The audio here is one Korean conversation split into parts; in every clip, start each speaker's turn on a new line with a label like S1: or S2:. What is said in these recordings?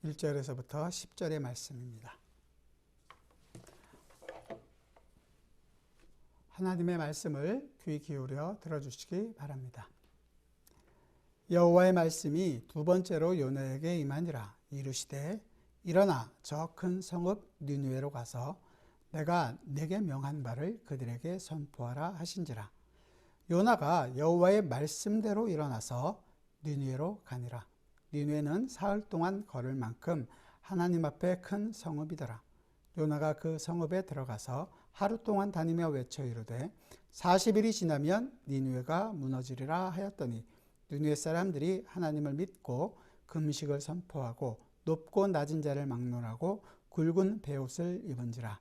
S1: 1절에서부터 10절의 말씀입니다. 하나님의 말씀을 귀 기울여 들어주시기 바랍니다. 여호와의 말씀이 두 번째로 요나에게 임하니라. 이르시되 일어나 저 큰 성읍 니느웨로 가서 내가 내게 명한 바를 그들에게 선포하라 하신지라. 요나가 여호와의 말씀대로 일어나서 니느웨로 가니라. 니느웨는 사흘 동안 걸을 만큼 하나님 앞에 큰 성읍이더라. 요나가 그 성읍에 들어가서 하루 동안 다니며 외쳐 이르되 40일이 지나면 니느웨가 무너지리라 하였더니 니느웨 사람들이 하나님을 믿고 금식을 선포하고 높고 낮은 자를 막론하고 굵은 베옷을 입은지라.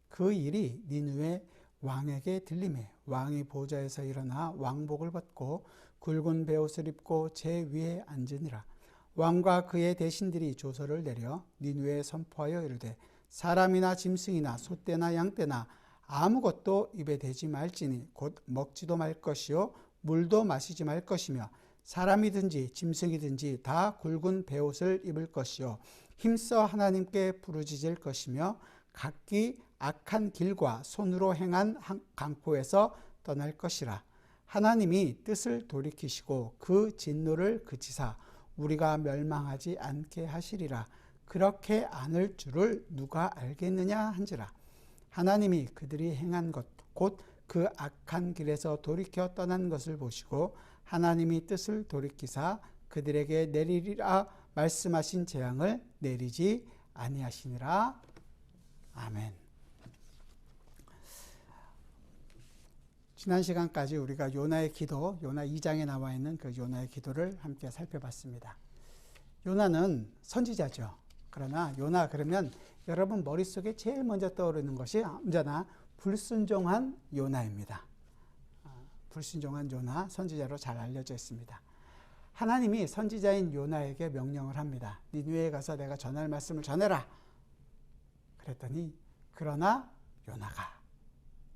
S1: 그 일이 니느웨 왕에게 들리매 왕이 보좌에서 일어나 왕복을 벗고 굵은 베옷을 입고 제 위에 앉으니라. 왕과 그의 대신들이 조서를 내려 니느웨에 선포하여 이르되 사람이나 짐승이나 소떼나 양떼나 아무것도 입에 대지 말지니 곧 먹지도 말 것이요 물도 마시지 말 것이며 사람이든지 짐승이든지 다 굵은 베옷을 입을 것이요 힘써 하나님께 부르짖을 것이며 각기 악한 길과 손으로 행한 강포에서 떠날 것이라. 하나님이 뜻을 돌이키시고 그 진노를 그치사 우리가 멸망하지 않게 하시리라. 그렇게 않을 줄을 누가 알겠느냐 한지라. 하나님이 그들이 행한 것 곧 그 악한 길에서 돌이켜 떠난 것을 보시고 하나님이 뜻을 돌이키사 그들에게 내리리라 말씀하신 재앙을 내리지 아니하시니라. 아멘. 지난 시간까지 우리가 요나의 기도, 요나 2장에 나와 있는 그 요나의 기도를 함께 살펴봤습니다. 요나는 선지자죠. 그러나 요나 그러면 여러분 머릿속에 제일 먼저 떠오르는 것이 언제나 불순종한 요나입니다. 불순종한 요나, 선지자로 잘 알려져 있습니다. 하나님이 선지자인 요나에게 명령을 합니다. 니느웨에 가서 내가 전할 말씀을 전해라. 그랬더니 그러나 요나가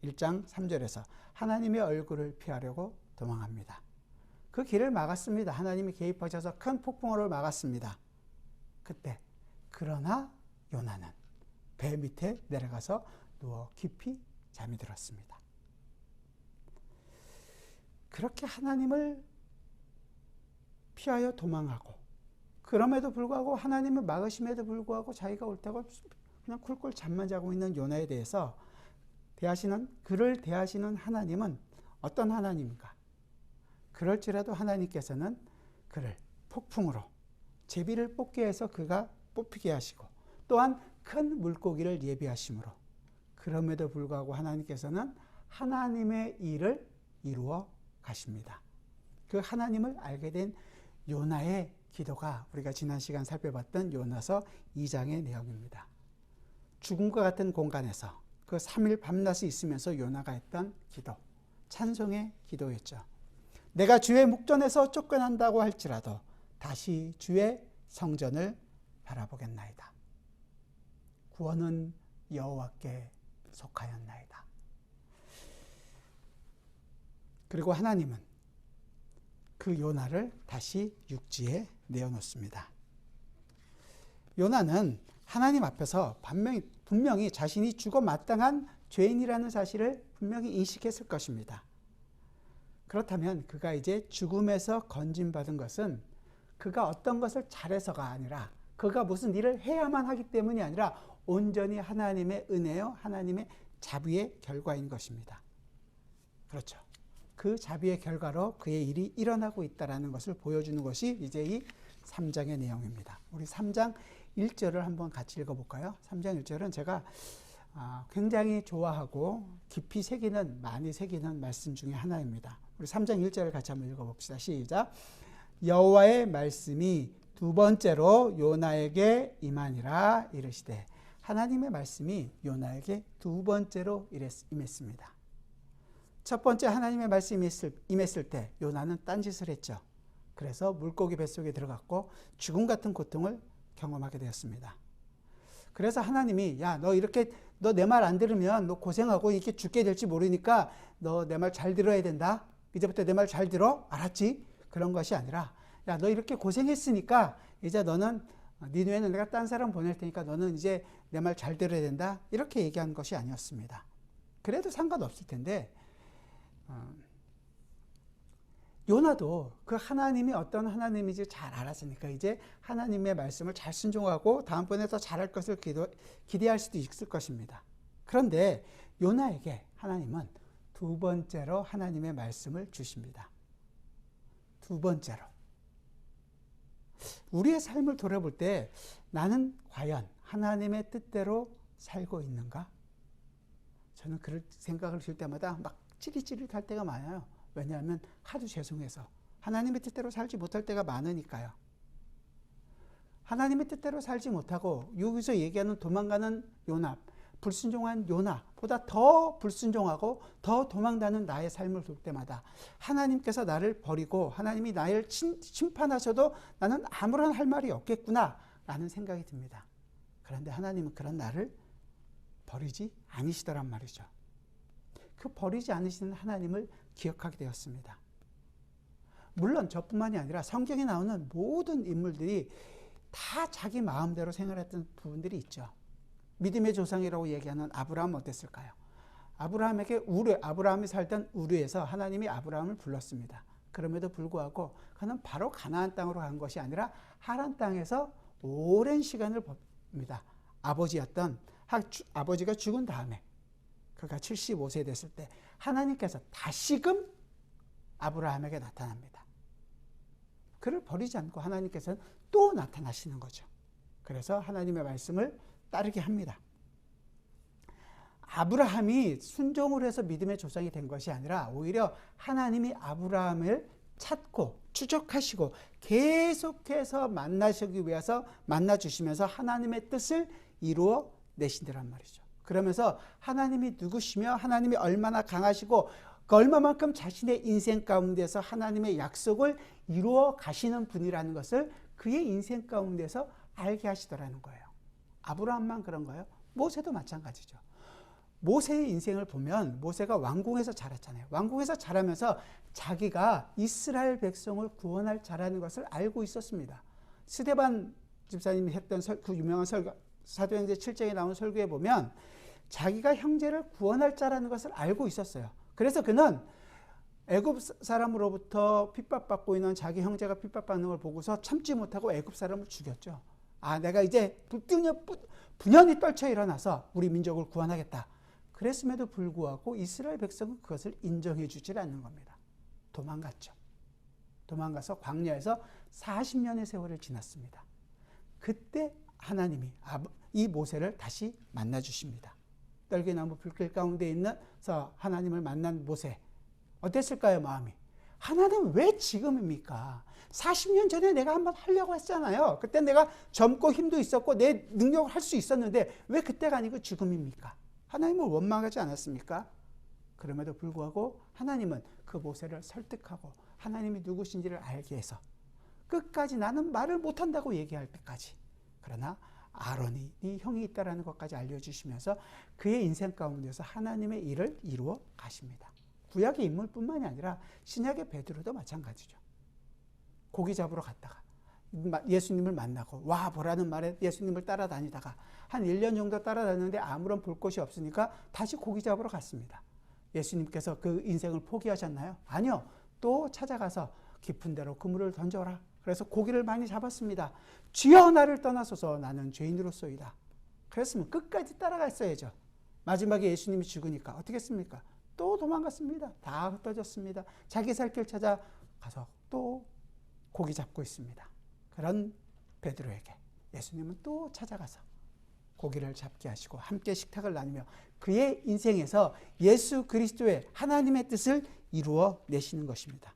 S1: 1장 3절에서 하나님의 얼굴을 피하려고 도망합니다. 그 길을 막았습니다. 하나님이 개입하셔서 큰 폭풍우를 막았습니다. 그때 그러나 요나는 배 밑에 내려가서 누워 깊이 잠이 들었습니다. 그렇게 하나님을 피하여 도망하고 그럼에도 불구하고 하나님을 막으심에도 불구하고 자기가 옳다고 그냥 쿨쿨 잠만 자고 있는 요나에 대해서 그를 대하시는 하나님은 어떤 하나님인가? 그럴지라도 하나님께서는 그를 폭풍으로 제비를 뽑게 해서 그가 뽑히게 하시고 또한 큰 물고기를 예비하심으로 그럼에도 불구하고 하나님께서는 하나님의 일을 이루어 가십니다. 그 하나님을 알게 된 요나의 기도가 우리가 지난 시간 살펴봤던 요나서 2장의 내용입니다. 죽음과 같은 공간에서 그 3일 밤낮이 있으면서 요나가 했던 기도, 찬송의 기도였죠. 내가 주의 묵전에서 쫓겨난다고 할지라도 다시 주의 성전을 바라보겠나이다. 구원은 여호와께 속하였나이다. 그리고 하나님은 그 요나를 다시 육지에 내어놓습니다. 요나는 하나님 앞에서 분명히 자신이 죽어 마땅한 죄인이라는 사실을 분명히 인식했을 것입니다. 그렇다면 그가 이제 죽음에서 건진받은 것은 그가 어떤 것을 잘해서가 아니라 그가 무슨 일을 해야만 하기 때문이 아니라 온전히 하나님의 은혜요, 하나님의 자비의 결과인 것입니다. 그렇죠. 그 자비의 결과로 그의 일이 일어나고 있다는 것을 보여주는 것이 이제 이 3장의 내용입니다. 우리 3장 1절을 한번 같이 읽어볼까요? 3장 1절은 제가 굉장히 좋아하고 깊이 많이 새기는 말씀 중에 하나입니다. 우리 3장 1절을 같이 한번 읽어봅시다. 시작. 여호와의 말씀이 두 번째로 요나에게 임하니라 이르시되. 하나님의 말씀이 요나에게 두 번째로 임했습니다. 첫 번째 하나님의 말씀이 임했을 때 요나는 딴짓을 했죠. 그래서 물고기 뱃속에 들어갔고 죽음 같은 고통을 경험하게 되었습니다. 그래서 하나님이 너 내 말 안 들으면 너 고생하고 이렇게 죽게 될지 모르니까 너 내 말 잘 들어야 된다. 이제부터 내 말 잘 들어? 알았지? 그런 것이 아니라 너 이렇게 고생했으니까 이제 너는 니느웨는 내가 딴 사람 보낼 테니까 너는 이제 내 말 잘 들어야 된다. 이렇게 얘기한 것이 아니었습니다. 그래도 상관없을 텐데 요나도 그 하나님이 어떤 하나님인지 잘 알았으니까 이제 하나님의 말씀을 잘 순종하고 다음번에 더 잘할 것을 기대할 수도 있을 것입니다. 그런데 요나에게 하나님은 두 번째로 하나님의 말씀을 주십니다. 두 번째로. 우리의 삶을 돌아볼 때 나는 과연 하나님의 뜻대로 살고 있는가? 저는 그럴 생각을 들 때마다 막 찌릿찌릿할 때가 많아요. 왜냐하면 하도 죄송해서 하나님의 뜻대로 살지 못할 때가 많으니까요. 하나님의 뜻대로 살지 못하고 여기서 얘기하는 도망가는 요나, 불순종한 요나보다 더 불순종하고 더 도망다는 나의 삶을 볼 때마다 하나님께서 나를 버리고 하나님이 나를 심판하셔도 나는 아무런 할 말이 없겠구나 라는 생각이 듭니다. 그런데 하나님은 그런 나를 버리지 않으시더란 말이죠. 그 버리지 않으시는 하나님을 기억하게 되었습니다. 물론 저뿐만이 아니라 성경에 나오는 모든 인물들이 다 자기 마음대로 생활했던 부분들이 있죠. 믿음의 조상이라고 얘기하는 아브라함은 어땠을까요? 아브라함이 살던 우르에서 하나님이 아브라함을 불렀습니다. 그럼에도 불구하고 그는 바로 가나안 땅으로 간 것이 아니라 하란 땅에서 오랜 시간을 봅니다. 아버지가 죽은 다음에 그가 75세 됐을 때 하나님께서 다시금 아브라함에게 나타납니다. 그를 버리지 않고 하나님께서는 또 나타나시는 거죠. 그래서 하나님의 말씀을 따르게 합니다. 아브라함이 순종을 해서 믿음의 조상이 된 것이 아니라 오히려 하나님이 아브라함을 찾고 추적하시고 계속해서 만나시기 위해서 만나주시면서 하나님의 뜻을 이루어 내신다란 말이죠. 그러면서 하나님이 누구시며 하나님이 얼마나 강하시고 얼마만큼 자신의 인생 가운데서 하나님의 약속을 이루어 가시는 분이라는 것을 그의 인생 가운데서 알게 하시더라는 거예요. 아브라함만 그런가요? 모세도 마찬가지죠. 모세의 인생을 보면 모세가 왕궁에서 자랐잖아요. 왕궁에서 자라면서 자기가 이스라엘 백성을 구원할 자라는 것을 알고 있었습니다. 스데반 집사님이 했던 그 유명한 사도행전 7장에 나온 설교에 보면 자기가 형제를 구원할 자라는 것을 알고 있었어요. 그래서 그는 애굽 사람으로부터 핍박받고 있는 자기 형제가 핍박받는 걸 보고서 참지 못하고 애굽 사람을 죽였죠. 내가 이제 분연히 떨쳐 일어나서 우리 민족을 구원하겠다. 그랬음에도 불구하고 이스라엘 백성은 그것을 인정해 주질 않는 겁니다. 도망갔죠. 도망가서 광야에서 40년의 세월을 지났습니다. 그때 하나님이 이 모세를 다시 만나주십니다. 떨기나무 불길 가운데 있는서 하나님을 만난 모세. 어땠을까요, 마음이? 하나님 왜 지금입니까? 40년 전에 내가 한번 하려고 했잖아요. 그때 내가 젊고 힘도 있었고 내 능력을 할 수 있었는데 왜 그때가 아니고 지금입니까? 하나님을 원망하지 않았습니까? 그럼에도 불구하고 하나님은 그 모세를 설득하고 하나님이 누구신지를 알게 해서 끝까지 나는 말을 못한다고 얘기할 때까지, 그러나 아론이 네 형이 있다라는 것까지 알려주시면서 그의 인생 가운데서 하나님의 일을 이루어 가십니다. 구약의 인물뿐만이 아니라 신약의 베드로도 마찬가지죠. 고기 잡으러 갔다가 예수님을 만나고 와 보라는 말에 예수님을 따라다니다가 한 1년 정도 따라다녔는데 아무런 볼 곳이 없으니까 다시 고기 잡으러 갔습니다. 예수님께서 그 인생을 포기하셨나요? 아니요. 또 찾아가서 깊은 데로 그물을 던져라. 그래서 고기를 많이 잡았습니다. 주여 나를 떠나소서 나는 죄인으로소이다. 그랬으면 끝까지 따라갔어야죠. 마지막에 예수님이 죽으니까 어떻게 했습니까? 또 도망갔습니다. 다 흩어졌습니다. 자기 살 길 찾아가서 또 고기 잡고 있습니다. 그런 베드로에게 예수님은 또 찾아가서 고기를 잡게 하시고 함께 식탁을 나누며 그의 인생에서 예수 그리스도의 하나님의 뜻을 이루어 내시는 것입니다.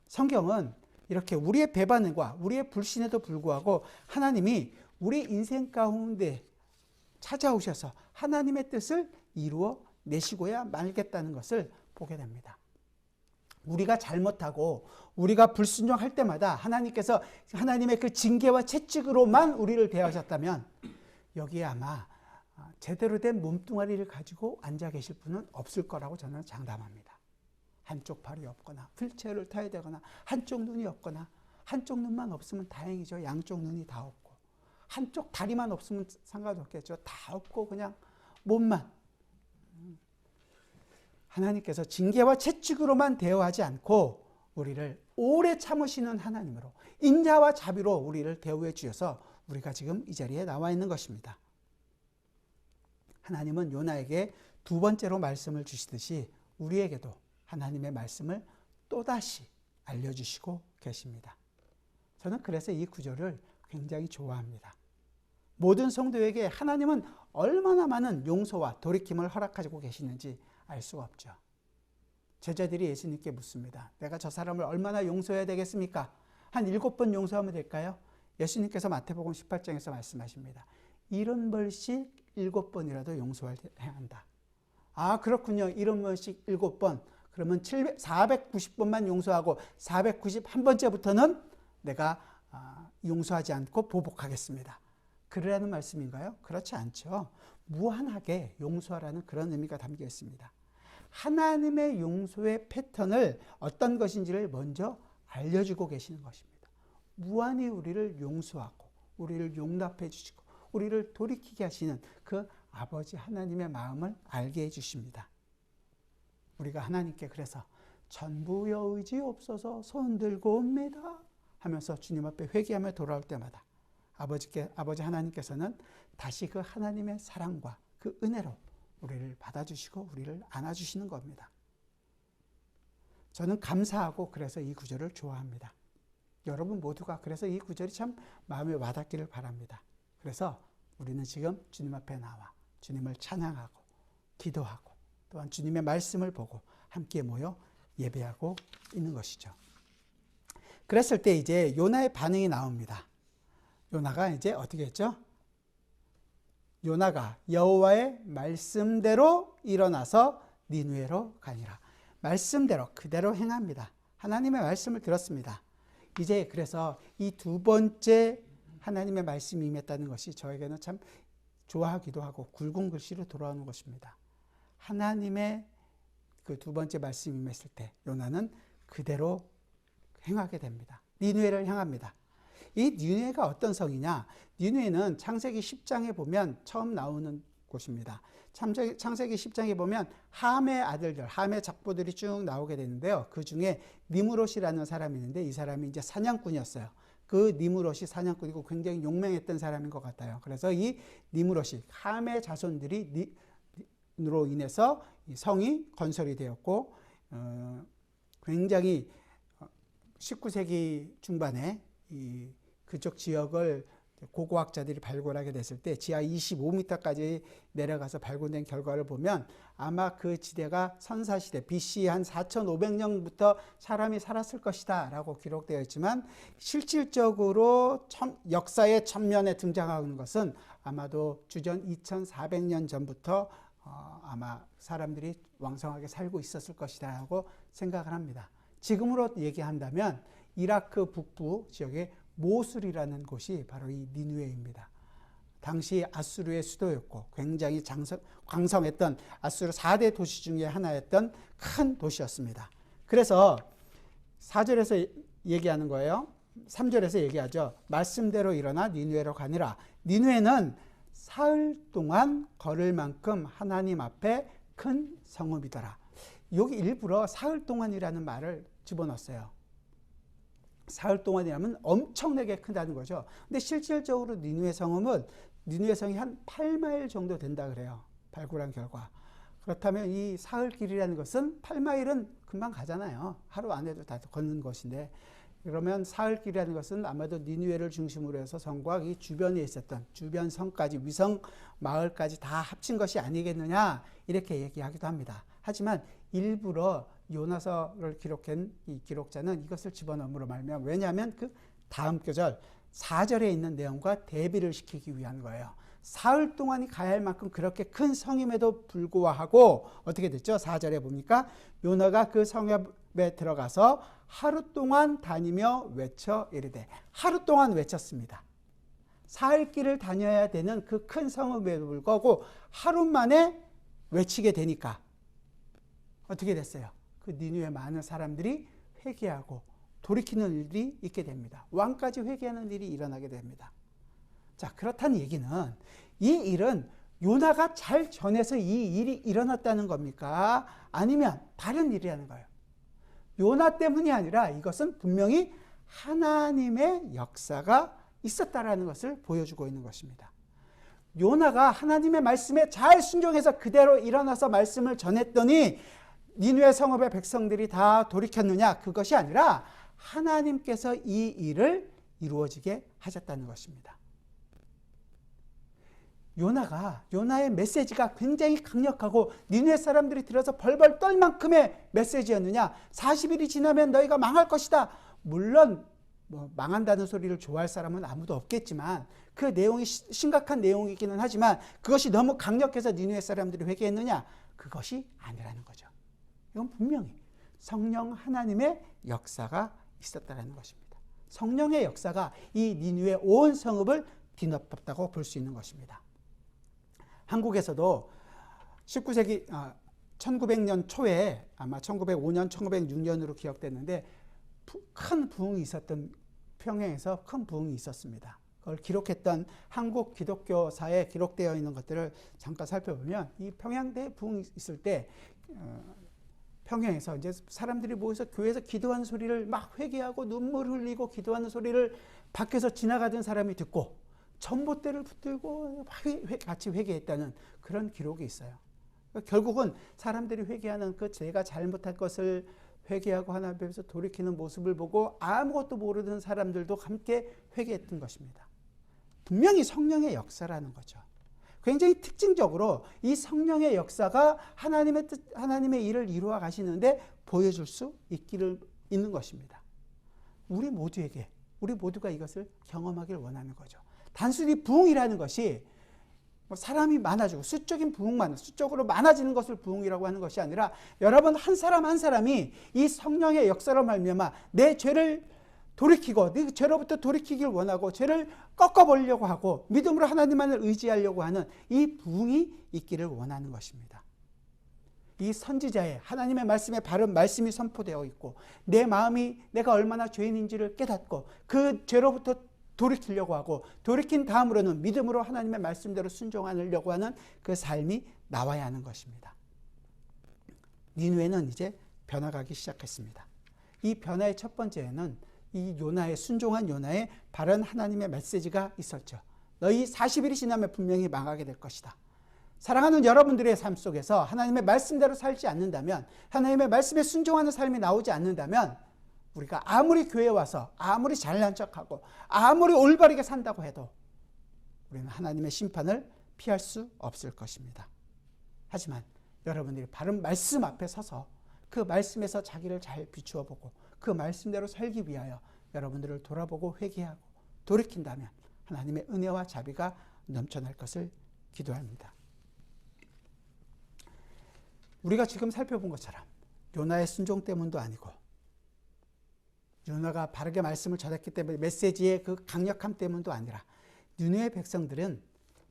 S1: 성경은 이렇게 우리의 배반과 우리의 불신에도 불구하고 하나님이 우리 인생 가운데 찾아오셔서 하나님의 뜻을 이루어 내시고야 말겠다는 것을 보게 됩니다. 우리가 잘못하고 우리가 불순종할 때마다 하나님께서 하나님의 그 징계와 채찍으로만 우리를 대하셨다면 여기에 아마 제대로 된 몸뚱아리를 가지고 앉아 계실 분은 없을 거라고 저는 장담합니다. 한쪽 팔이 없거나 휠체어를 타야 되거나 한쪽 눈이 없거나 한쪽 눈만 없으면 다행이죠. 양쪽 눈이 다 없고 한쪽 다리만 없으면 상관없겠죠. 다 없고 그냥 몸만. 하나님께서 징계와 채찍으로만 대우하지 않고 우리를 오래 참으시는 하나님으로 인자와 자비로 우리를 대우해 주셔서 우리가 지금 이 자리에 나와 있는 것입니다. 하나님은 요나에게 두 번째로 말씀을 주시듯이 우리에게도 하나님의 말씀을 또다시 알려주시고 계십니다. 저는 그래서 이 구절을 굉장히 좋아합니다. 모든 성도에게 하나님은 얼마나 많은 용서와 돌이킴을 허락하고 계시는지 알 수가 없죠. 제자들이 예수님께 묻습니다. 내가 저 사람을 얼마나 용서해야 되겠습니까? 한 7번 용서하면 될까요? 예수님께서 마태복음 18장에서 말씀하십니다. 70번씩 7번이라도 용서해야 한다. 아, 그렇군요. 70번씩 7번. 그러면 490번만 용서하고 491번째부터는 내가 용서하지 않고 보복하겠습니다. 그러라는 말씀인가요? 그렇지 않죠. 무한하게 용서하라는 그런 의미가 담겨 있습니다. 하나님의 용서의 패턴을 어떤 것인지를 먼저 알려주고 계시는 것입니다. 무한히 우리를 용서하고 우리를 용납해 주시고 우리를 돌이키게 하시는 그 아버지 하나님의 마음을 알게 해주십니다. 우리가 하나님께 그래서 전부여 의지 없어서 손들고 옵니다 하면서 주님 앞에 회개하며 돌아올 때마다 아버지 하나님께서는 다시 그 하나님의 사랑과 그 은혜로 우리를 받아주시고 우리를 안아주시는 겁니다. 저는 감사하고 그래서 이 구절을 좋아합니다. 여러분 모두가 그래서 이 구절이 참 마음에 와닿기를 바랍니다. 그래서 우리는 지금 주님 앞에 나와 주님을 찬양하고 기도하고 또한 주님의 말씀을 보고 함께 모여 예배하고 있는 것이죠. 그랬을 때 이제 요나의 반응이 나옵니다. 요나가 이제 어떻게 했죠? 요나가 여호와의 말씀대로 일어나서 니느웨로 가니라. 말씀대로 그대로 행합니다. 하나님의 말씀을 들었습니다. 이제 그래서 이 두 번째 하나님의 말씀이 임했다는 것이 저에게는 참 좋아하기도 하고 굵은 글씨로 돌아오는 것입니다. 하나님의 그 두 번째 말씀이 임했을 때 요나는 그대로 행하게 됩니다. 니느웨를 향합니다. 이 니느웨가 어떤 성이냐? 니느웨는 창세기 10장에 보면 처음 나오는 곳입니다. 창세기 10장에 보면 함의 아들들, 함의 작보들이 쭉 나오게 되는데요. 그 중에 니므롯이라는 사람이 있는데 이 사람이 이제 사냥꾼이었어요. 그 니므롯이 사냥꾼이고 굉장히 용맹했던 사람인 것 같아요. 그래서 이 니므롯이 함의 자손들이 로 인해서 이 성이 건설이 되었고 굉장히 19세기 중반에 이 그쪽 지역을 고고학자들이 발굴하게 됐을 때 지하 25m까지 내려가서 발굴된 결과를 보면 아마 그 지대가 선사시대 BC 한 4500년부터 사람이 살았을 것이다 라고 기록되어 있지만 실질적으로 역사의 전면에 등장하는 것은 아마도 주전 2400년 전부터 아마 사람들이 왕성하게 살고 있었을 것이다 라고 생각을 합니다. 지금으로 얘기한다면 이라크 북부 지역의 모술이라는 곳이 바로 이 니느웨입니다. 당시 아수르의 수도였고 굉장히 광성했던 아수르 4대 도시 중에 하나였던 큰 도시였습니다. 그래서 4절에서 얘기하는 거예요. 3절에서 얘기하죠. 말씀대로 일어나 니느웨로 가니라. 니느웨는 사흘 동안 걸을 만큼 하나님 앞에 큰 성읍이더라. 여기 일부러 사흘 동안이라는 말을 집어넣었어요. 사흘 동안이라면 엄청나게 크다는 거죠. 근데 실질적으로 니느웨 성이 한 8마일 정도 된다 그래요. 발굴한 결과. 그렇다면 이 사흘 길이라는 것은 8마일은 금방 가잖아요. 하루 안에도 다 걷는 것인데 그러면 사흘 길이라는 것은 아마도 니느웨를 중심으로 해서 성과 이 주변에 있었던 주변 성까지 위성 마을까지 다 합친 것이 아니겠느냐 이렇게 얘기하기도 합니다. 하지만 일부러 요나서를 기록한 이 기록자는 이것을 집어넣음으로 말미암아 왜냐하면 그 다음 구절 4절에 있는 내용과 대비를 시키기 위한 거예요. 사흘 동안이 가야 할 만큼 그렇게 큰 성임에도 불구하고 어떻게 됐죠? 4절에 보니까 요나가 그 성읍에 들어가서 하루 동안 다니며 외쳐 이르되 하루 동안 외쳤습니다. 사흘 길을 다녀야 되는 그 큰 성읍에도 불구하고 하루 만에 외치게 되니까 어떻게 됐어요? 그 니느웨 많은 사람들이 회개하고 돌이키는 일이 있게 됩니다. 왕까지 회개하는 일이 일어나게 됩니다. 자, 그렇다는 얘기는 이 일은 요나가 잘 전해서 이 일이 일어났다는 겁니까? 아니면 다른 일이라는 거예요. 요나 때문이 아니라 이것은 분명히 하나님의 역사가 있었다라는 것을 보여주고 있는 것입니다. 요나가 하나님의 말씀에 잘 순종해서 그대로 일어나서 말씀을 전했더니 니느웨 성읍의 백성들이 다 돌이켰느냐? 그것이 아니라 하나님께서 이 일을 이루어지게 하셨다는 것입니다. 요나의 메시지가 굉장히 강력하고 니느웨 사람들이 들어서 벌벌 떨 만큼의 메시지였느냐? 40일이 지나면 너희가 망할 것이다. 물론 망한다는 소리를 좋아할 사람은 아무도 없겠지만 그 내용이 심각한 내용이기는 하지만 그것이 너무 강력해서 니느웨 사람들이 회개했느냐? 그것이 아니라는 거죠. 이건 분명히 성령 하나님의 역사가 있었다는 것입니다. 성령의 역사가 이 니느웨 온 성읍을 뒤덮었다고 볼 수 있는 것입니다. 한국에서도 19세기 1900년 초에 아마 1905년, 1906년으로 기억됐는데 큰 부흥이 있었던 평양에서 큰 부흥이 있었습니다. 그걸 기록했던 한국 기독교사에 기록되어 있는 것들을 잠깐 살펴보면 이 평양대 부흥이 있을 때 평양에서 이제 사람들이 모여서 교회에서 기도하는 소리를 막 회개하고 눈물 흘리고 기도하는 소리를 밖에서 지나가던 사람이 듣고 전봇대를 붙들고 같이 회개했다는 그런 기록이 있어요. 결국은 사람들이 회개하는 그 제가 잘못한 것을 회개하고 하나님 앞에서 돌이키는 모습을 보고 아무것도 모르는 사람들도 함께 회개했던 것입니다. 분명히 성령의 역사라는 거죠. 굉장히 특징적으로 이 성령의 역사가 하나님의 일을 이루어 가시는데 보여줄 수 있는 것입니다. 우리 모두가 이것을 경험하길 원하는 거죠. 단순히 부흥이라는 것이 사람이 많아지고 수적으로 많아지는 것을 부흥이라고 하는 것이 아니라 여러분 한 사람 한 사람이 이 성령의 역사로 말미암아 내 죄를 돌이키고 네 죄로부터 돌이키길 원하고 죄를 꺾어보려고 하고 믿음으로 하나님만을 의지하려고 하는 이 부흥이 있기를 원하는 것입니다. 이 선지자의 하나님의 말씀에 바른 말씀이 선포되어 있고 내 마음이 내가 얼마나 죄인인지를 깨닫고 그 죄로부터 돌이키려고 하고 돌이킨 다음으로는 믿음으로 하나님의 말씀대로 순종하려고 하는 그 삶이 나와야 하는 것입니다. 니느웨는 이제 변화가기 시작했습니다. 이 변화의 첫 번째에는 이 순종한 요나의 바른 하나님의 메시지가 있었죠. 너희 40일이 지나면 분명히 망하게 될 것이다. 사랑하는 여러분들의 삶 속에서 하나님의 말씀대로 살지 않는다면, 하나님의 말씀에 순종하는 삶이 나오지 않는다면 우리가 아무리 교회에 와서 아무리 잘난 척하고 아무리 올바르게 산다고 해도 우리는 하나님의 심판을 피할 수 없을 것입니다. 하지만 여러분들이 바른 말씀 앞에 서서 그 말씀에서 자기를 잘 비추어 보고 그 말씀대로 살기 위하여 여러분들을 돌아보고 회개하고 돌이킨다면 하나님의 은혜와 자비가 넘쳐날 것을 기도합니다. 우리가 지금 살펴본 것처럼 요나의 순종 때문도 아니고 요나가 바르게 말씀을 전했기 때문에 메시지의 그 강력함 때문도 아니라 니느웨 백성들은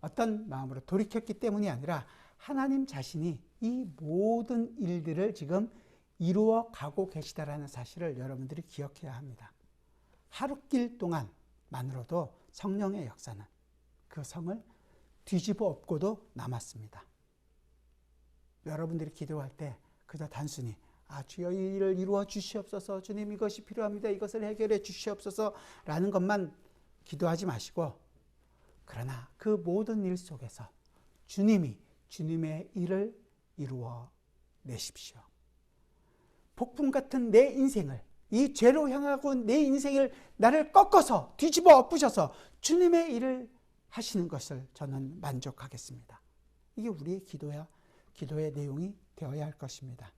S1: 어떤 마음으로 돌이켰기 때문이 아니라 하나님 자신이 이 모든 일들을 지금 이루어 가고 계시다라는 사실을 여러분들이 기억해야 합니다. 하룻길 동안만으로도 성령의 역사는 그 성을 뒤집어 엎고도 남았습니다. 여러분들이 기도할 때 그저 단순히 주여 이 일을 이루어 주시옵소서, 주님 이것이 필요합니다, 이것을 해결해 주시옵소서 라는 것만 기도하지 마시고, 그러나 그 모든 일 속에서 주님의 일을 이루어 내십시오. 폭풍 같은 내 인생을, 이 죄로 향하고 내 인생을 나를 꺾어서 뒤집어 엎으셔서 주님의 일을 하시는 것을 저는 만족하겠습니다. 이게 우리의 기도의 내용이 되어야 할 것입니다.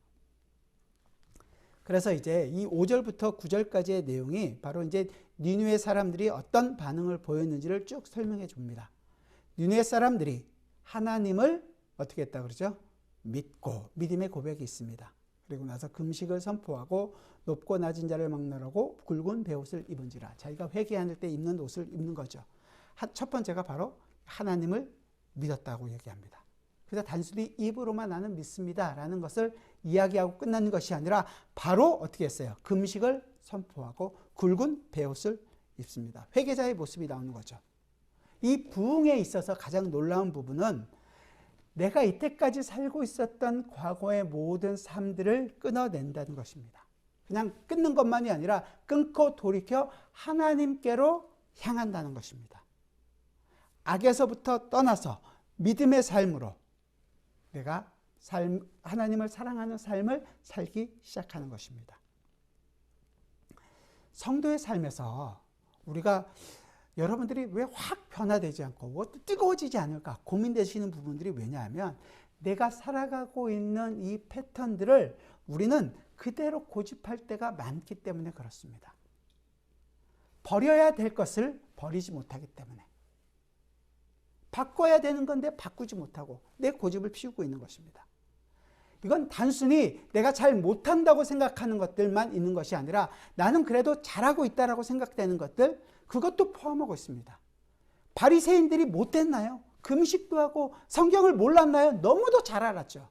S1: 그래서 이제 이 5절부터 9절까지의 내용이 바로 이제 니느웨 사람들이 어떤 반응을 보였는지를 쭉 설명해 줍니다. 니느웨 사람들이 하나님을 어떻게 했다 그러죠? 믿고 믿음의 고백이 있습니다. 그리고 나서 금식을 선포하고 높고 낮은 자를 막론하고 굵은 베옷을 입은지라. 자기가 회개할 때 입는 옷을 입는 거죠. 첫 번째가 바로 하나님을 믿었다고 얘기합니다. 그래서 단순히 입으로만 나는 믿습니다 라는 것을 이야기하고 끝나는 것이 아니라 바로 어떻게 했어요? 금식을 선포하고 굵은 베옷을 입습니다. 회개자의 모습이 나오는 거죠. 이 부흥에 있어서 가장 놀라운 부분은 내가 이때까지 살고 있었던 과거의 모든 삶들을 끊어낸다는 것입니다. 그냥 끊는 것만이 아니라 끊고 돌이켜 하나님께로 향한다는 것입니다. 악에서부터 떠나서 믿음의 삶으로 내가 하나님을 사랑하는 삶을 살기 시작하는 것입니다. 성도의 삶에서 우리가 여러분들이 왜 확 변화되지 않고 뜨거워지지 않을까 고민되시는 부분들이 왜냐하면 내가 살아가고 있는 이 패턴들을 우리는 그대로 고집할 때가 많기 때문에 그렇습니다. 버려야 될 것을 버리지 못하기 때문에, 바꿔야 되는 건데 바꾸지 못하고 내 고집을 피우고 있는 것입니다. 이건 단순히 내가 잘 못한다고 생각하는 것들만 있는 것이 아니라 나는 그래도 잘하고 있다라고 생각되는 것들, 그것도 포함하고 있습니다. 바리새인들이 못됐나요? 금식도 하고 성경을 몰랐나요? 너무도 잘 알았죠.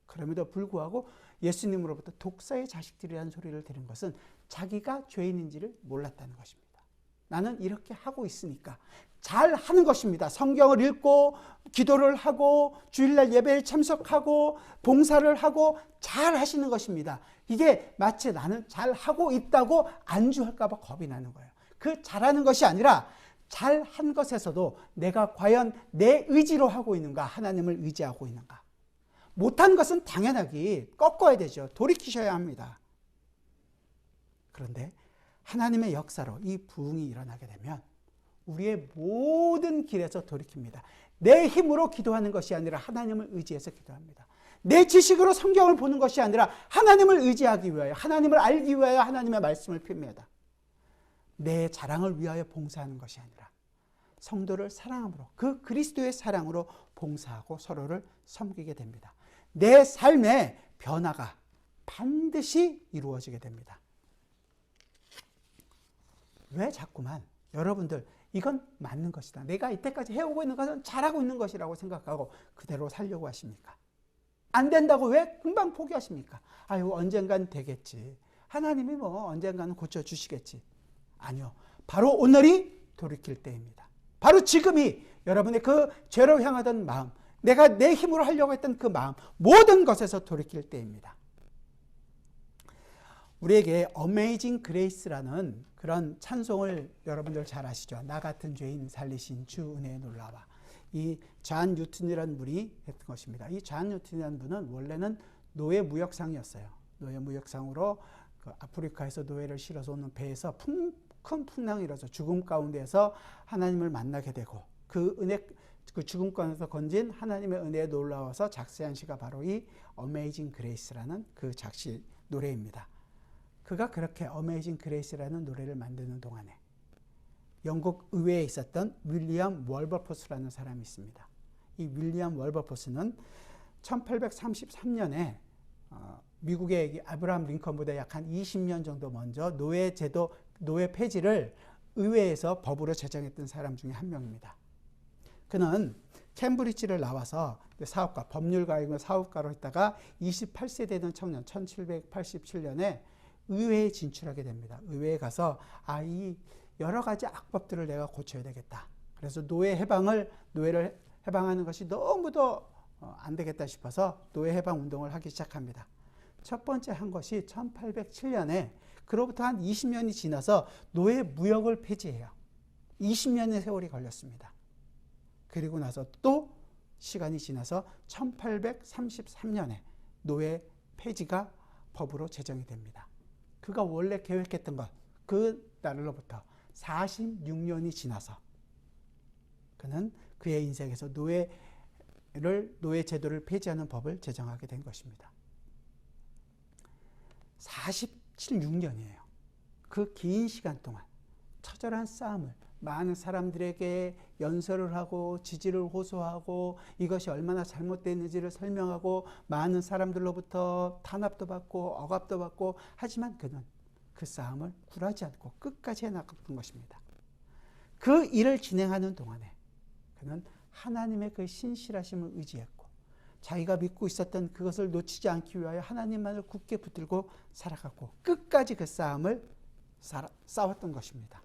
S1: 그럼에도 불구하고 예수님으로부터 독사의 자식들이라는 소리를 들은 것은 자기가 죄인인지를 몰랐다는 것입니다. 나는 이렇게 하고 있으니까 잘 하는 것입니다. 성경을 읽고 기도를 하고 주일날 예배에 참석하고 봉사를 하고 잘 하시는 것입니다. 이게 마치 나는 잘 하고 있다고 안주할까 봐 겁이 나는 거예요. 그 잘하는 것이 아니라 잘한 것에서도 내가 과연 내 의지로 하고 있는가, 하나님을 의지하고 있는가. 못한 것은 당연하게 꺾어야 되죠. 돌이키셔야 합니다. 그런데 하나님의 역사로 이 부흥이 일어나게 되면 우리의 모든 길에서 돌이킵니다. 내 힘으로 기도하는 것이 아니라 하나님을 의지해서 기도합니다. 내 지식으로 성경을 보는 것이 아니라 하나님을 의지하기 위하여, 하나님을 알기 위하여 하나님의 말씀을 핍니다. 내 자랑을 위하여 봉사하는 것이 아니라 성도를 사랑함으로, 그 그리스도의 사랑으로 봉사하고 서로를 섬기게 됩니다. 내 삶의 변화가 반드시 이루어지게 됩니다. 왜 자꾸만 여러분들 이건 맞는 것이다, 내가 이때까지 해오고 있는 것은 잘하고 있는 것이라고 생각하고 그대로 살려고 하십니까? 안 된다고 왜 금방 포기하십니까? 아유, 언젠간 되겠지, 하나님이 뭐 언젠가는 고쳐주시겠지. 아니요, 바로 오늘이 돌이킬 때입니다. 바로 지금이 여러분의 그 죄로 향하던 마음, 내가 내 힘으로 하려고 했던 그 마음, 모든 것에서 돌이킬 때입니다. 우리에게 어메이징 그레이스라는 그런 찬송을 여러분들 잘 아시죠? 나 같은 죄인 살리신 주 은혜의 놀라와. 이 존 뉴턴이라는 분이 했던 것입니다. 이 존 뉴턴이라는 분은 원래는 노예 무역상이었어요. 노예 무역상으로 그 아프리카에서 노예를 실어서 오는 배에서 큰 풍랑이 일어서 죽음 가운데에서 하나님을 만나게 되고 그 죽음 가운데서 건진 하나님의 은혜에 놀라워서 작사한 시가 바로 이 어메이징 그레이스라는 그 작시 노래입니다. 그가 그렇게 어메이징 그레이스라는 노래를 만드는 동안에 영국 의회에 있었던 윌리엄 월버포스라는 사람이 있습니다. 이 윌리엄 월버포스는 1833년에 미국의 아브라함 링컨보다 약 한 20년 정도 먼저 노예제도, 노예 폐지를 의회에서 법으로 제정했던 사람 중에 한 명입니다. 그는 캠브리지를 나와서 사업가, 법률가이고 사업가로 있다가 28세 되는 청년, 1787년에 의회에 진출하게 됩니다. 의회에 가서 이 여러 가지 악법들을 내가 고쳐야 되겠다. 그래서 노예를 해방하는 것이 너무도 안 되겠다 싶어서 노예 해방 운동을 하기 시작합니다. 첫 번째 한 것이 1807년에 그로부터 한 20년이 지나서 노예 무역을 폐지해요. 20년의 세월이 걸렸습니다. 그리고 나서 또 시간이 지나서 1833년에 노예 폐지가 법으로 제정이 됩니다. 그가 원래 계획했던 것, 그 날로부터 46년이 지나서 그는 그의 인생에서 노예 제도를 폐지하는 법을 제정하게 된 것입니다. 46년이에요. 그 긴 시간 동안 처절한 싸움을 많은 사람들에게 연설을 하고 지지를 호소하고 이것이 얼마나 잘못됐는지를 설명하고 많은 사람들로부터 탄압도 받고 억압도 받고, 하지만 그는 그 싸움을 굴하지 않고 끝까지 해나갔던 것입니다. 그 일을 진행하는 동안에 그는 하나님의 그 신실하심을 의지했고 자기가 믿고 있었던 그것을 놓치지 않기 위하여 하나님만을 굳게 붙들고 살아갔고 끝까지 그 싸움을 싸웠던 것입니다.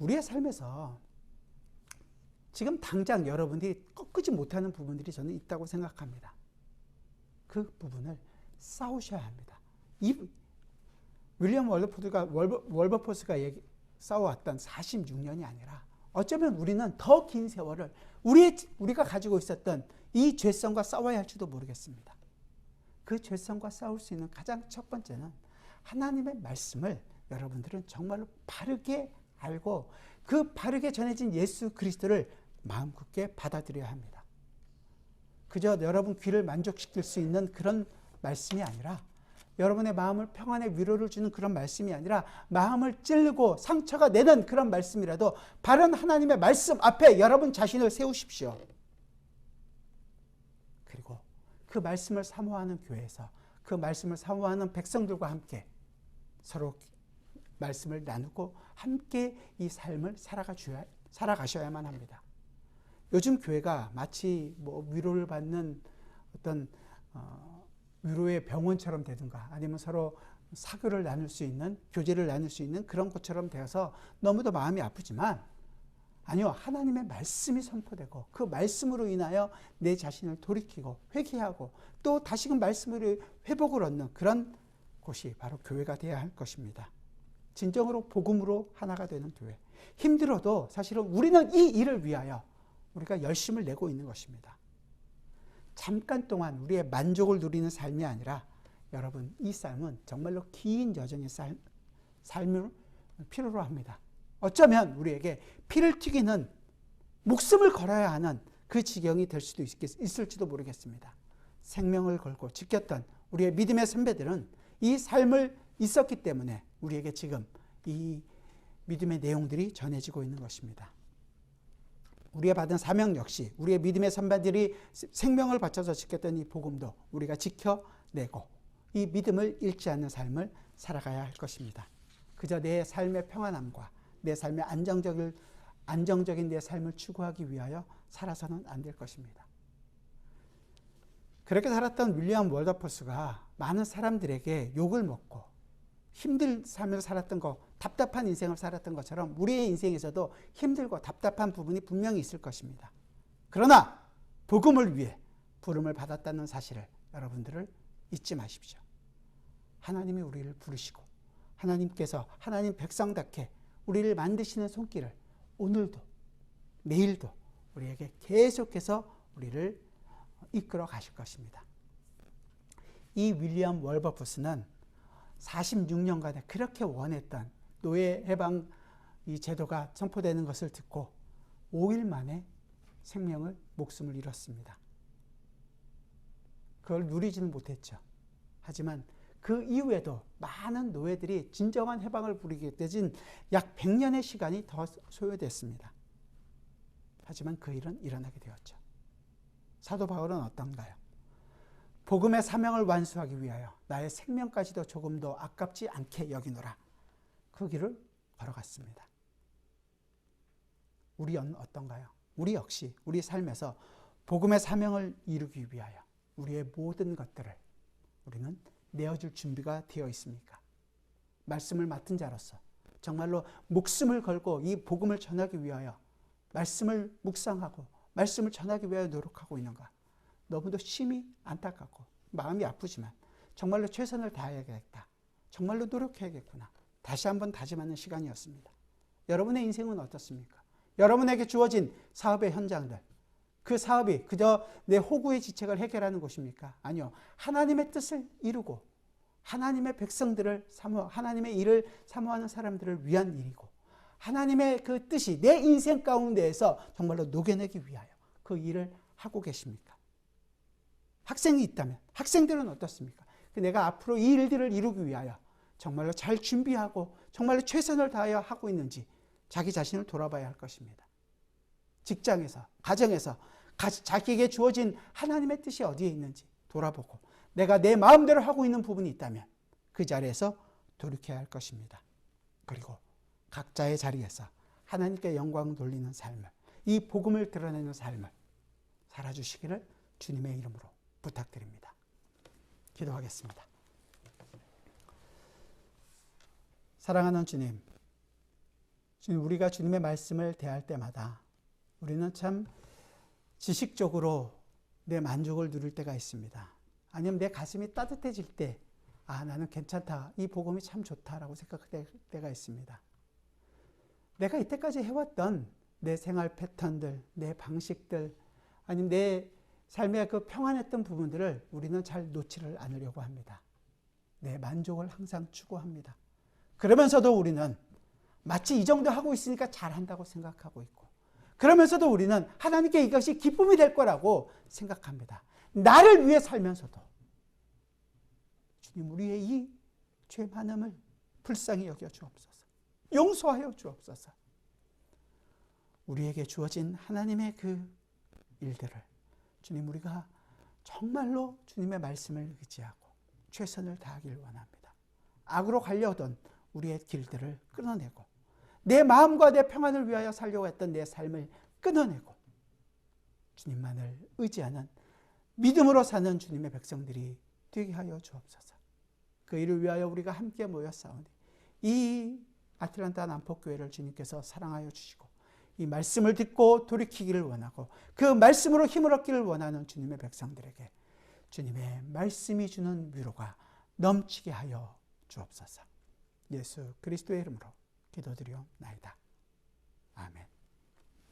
S1: 우리의 삶에서 지금 당장 여러분들이 꺾지 못하는 부분들이 저는 있다고 생각합니다. 그 부분을 싸우셔야 합니다. 윌리엄 월버포스가 싸워왔던 46년이 아니라 어쩌면 우리는 더 긴 세월을 우리가 가지고 있었던 이 죄성과 싸워야 할지도 모르겠습니다. 그 죄성과 싸울 수 있는 가장 첫 번째는 하나님의 말씀을 여러분들은 정말로 바르게 알고 그 바르게 전해진 예수 그리스도를 마음 굳게 받아들여야 합니다. 그저 여러분 귀를 만족시킬 수 있는 그런 말씀이 아니라 여러분의 마음을 평안의 위로를 주는 그런 말씀이 아니라 마음을 찔르고 상처가 내는 그런 말씀이라도 바른 하나님의 말씀 앞에 여러분 자신을 세우십시오. 그리고 그 말씀을 사모하는 교회에서 그 말씀을 사모하는 백성들과 함께 서로 말씀을 나누고 함께 이 삶을 살아가셔야만 합니다. 요즘 교회가 마치 위로를 받는 어떤 위로의 병원처럼 되든가 아니면 서로 사교를 나눌 수 있는, 교제를 나눌 수 있는 그런 곳처럼 되어서 너무도 마음이 아프지만 아니요, 하나님의 말씀이 선포되고 그 말씀으로 인하여 내 자신을 돌이키고 회개하고 또 다시금 말씀으로 회복을 얻는 그런 곳이 바로 교회가 되어야 할 것입니다. 진정으로 복음으로 하나가 되는 교회. 힘들어도 사실은 우리는 이 일을 위하여 우리가 열심을 내고 있는 것입니다. 잠깐 동안 우리의 만족을 누리는 삶이 아니라 여러분 이 삶은 정말로 긴 여정의 삶을 필요로 합니다. 어쩌면 우리에게 피를 튀기는 목숨을 걸어야 하는 그 지경이 될 수도 있을지도 모르겠습니다. 생명을 걸고 지켰던 우리의 믿음의 선배들은 이 삶을 있었기 때문에 우리에게 지금 이 믿음의 내용들이 전해지고 있는 것입니다. 우리가 받은 사명 역시 우리의 믿음의 선배들이 생명을 바쳐서 지켰던 이 복음도 우리가 지켜내고 이 믿음을 잃지 않는 삶을 살아가야 할 것입니다. 그저 내 삶의 평안함과 내 삶의 안정적인 내 삶을 추구하기 위하여 살아서는 안 될 것입니다. 그렇게 살았던 윌리엄 월버포스가 많은 사람들에게 욕을 먹고 힘든 삶을 살았던 것, 답답한 인생을 살았던 것처럼 우리의 인생에서도 힘들고 답답한 부분이 분명히 있을 것입니다. 그러나 복음을 위해 부름을 받았다는 사실을 여러분들을 잊지 마십시오. 하나님이 우리를 부르시고 하나님께서 하나님 백성답게 우리를 만드시는 손길을 오늘도 내일도 우리에게 계속해서 우리를 이끌어 가실 것입니다. 이 윌리엄 월버포스는 46년간에 그렇게 원했던 노예 해방 이 제도가 선포되는 것을 듣고 5일 만에 목숨을 잃었습니다. 그걸 누리지는 못했죠. 하지만 그 이후에도 많은 노예들이 진정한 해방을 부르게 되진 약 100년의 시간이 더 소요됐습니다. 하지만 그 일은 일어나게 되었죠. 사도 바울은 어떤가요? 복음의 사명을 완수하기 위하여 나의 생명까지도 조금 더 아깝지 않게 여기노라. 그 길을 걸어갔습니다. 우리는 어떤가요? 우리 역시 우리 삶에서 복음의 사명을 이루기 위하여 우리의 모든 것들을 우리는 내어줄 준비가 되어 있습니까? 말씀을 맡은 자로서 정말로 목숨을 걸고 이 복음을 전하기 위하여 말씀을 묵상하고 말씀을 전하기 위하여 노력하고 있는가? 너무도 심히 안타깝고 마음이 아프지만 정말로 최선을 다해야겠다. 정말로 노력해야겠구나. 다시 한번 다짐하는 시간이었습니다. 여러분의 인생은 어떻습니까? 여러분에게 주어진 사업의 현장들, 그 사업이 그저 내 호구의 지책을 해결하는 것입니까? 아니요. 하나님의 뜻을 이루고 하나님의 백성들을 하나님의 일을 사모하는 사람들을 위한 일이고 하나님의 그 뜻이 내 인생 가운데에서 정말로 녹여내기 위하여 그 일을 하고 계십니까? 학생이 있다면 학생들은 어떻습니까? 내가 앞으로 이 일들을 이루기 위하여 정말로 잘 준비하고 정말로 최선을 다하여 하고 있는지 자기 자신을 돌아봐야 할 것입니다. 직장에서, 가정에서 자기에게 주어진 하나님의 뜻이 어디에 있는지 돌아보고 내가 내 마음대로 하고 있는 부분이 있다면 그 자리에서 돌이켜야 할 것입니다. 그리고 각자의 자리에서 하나님께 영광 돌리는 삶을, 이 복음을 드러내는 삶을 살아주시기를 주님의 이름으로 부탁드립니다. 기도하겠습니다. 사랑하는 주님, 주님, 우리가 주님의 말씀을 대할 때마다 우리는 참 지식적으로 내 만족을 누릴 때가 있습니다. 아니면 내 가슴이 따뜻해질 때, 나는 괜찮다, 이 복음이 참 좋다라고 생각할 때가 있습니다. 내가 이때까지 해왔던 내 생활 패턴들, 내 방식들, 아니면 내 삶의 그 평안했던 부분들을 우리는 잘 놓지를 않으려고 합니다. 내 만족을 항상 추구합니다. 그러면서도 우리는 마치 이 정도 하고 있으니까 잘한다고 생각하고 있고, 그러면서도 우리는 하나님께 이것이 기쁨이 될 거라고 생각합니다. 나를 위해 살면서도 주님, 우리의 이 죄 많음을 불쌍히 여겨 주옵소서. 용서하여 주옵소서. 우리에게 주어진 하나님의 그 일들을 주님, 우리가 정말로 주님의 말씀을 의지하고 최선을 다하길 원합니다. 악으로 가려던 우리의 길들을 끊어내고 내 마음과 내 평안을 위하여 살려고 했던 내 삶을 끊어내고 주님만을 의지하는 믿음으로 사는 주님의 백성들이 되게 하여 주옵소서. 그 일을 위하여 우리가 함께 모여 싸우니 이 아틀란타 남포교회를 주님께서 사랑하여 주시고 이 말씀을 듣고 돌이키기를 원하고 그 말씀으로 힘을 얻기를 원하는 주님의 백성들에게 주님의 말씀이 주는 위로가 넘치게 하여 주옵소서. 예수 그리스도의 이름으로 기도드리옵나이다. 아멘.